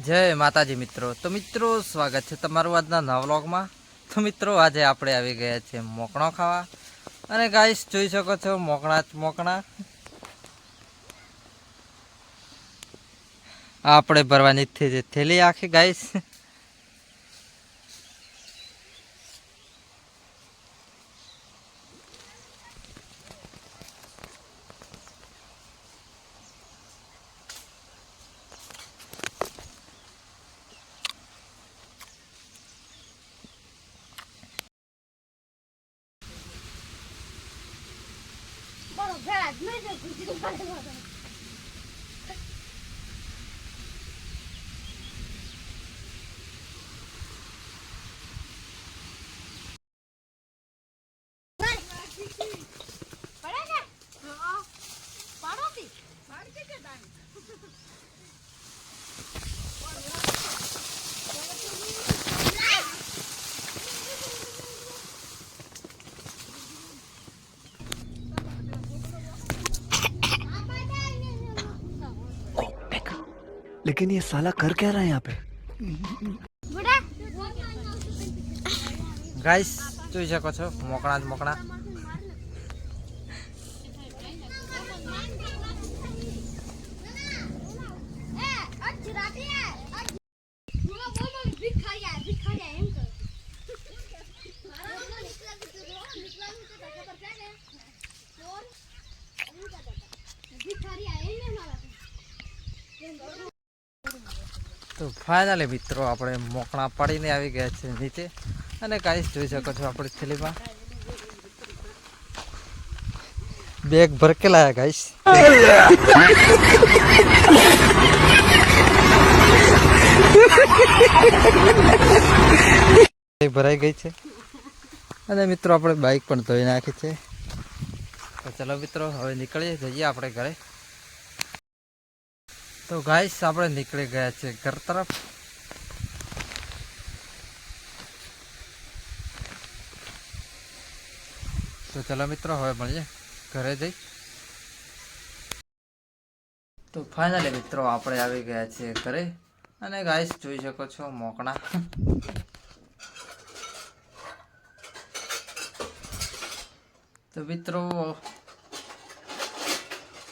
જય માતાજી મિત્રો. તો મિત્રો સ્વાગત છે તમારું આજના નવા વ્લોગમાં. તો મિત્રો આજે આપણે આવી ગયા છીએ મોકણો ખાવા. અને ગાઈસ જોઈ શકો છો મોકણા જ મોકણા આપણે ભરવાની થેલી આખી ગાઈસ. लेकिन ये साला कर क्या रहा है यहाँ पे? ગાઈસ જોઈ શકો છો મોકણા જ મોકણા. તો ફાઇનલી મિત્રો આપણે મોકણા પાડીને આવી ગયા છે નીચે. અને ગાઈસ જોઈ શકો છો આપણી થેલીમાં બેગ ભરકેલા હે ગાઈસ. ભરાઈ ગઈ છે. અને મિત્રો આપણે બાઇક પણ ધોઈ નાખી છે. તો ચલો મિત્રો હવે નીકળીએ, જઈએ આપણે ઘરે. તો ગાઈસ આપણે નીકળી ગયા છે ઘર તરફ. તો ચલો મિત્રો હવે મળીએ ઘરે જઈ. તો ફાઇનલી મિત્રો આપણે આવી ગયા છીએ ઘરે. અને ગાઈસ જોઈ શકો છો મોકણા. તો મિત્રો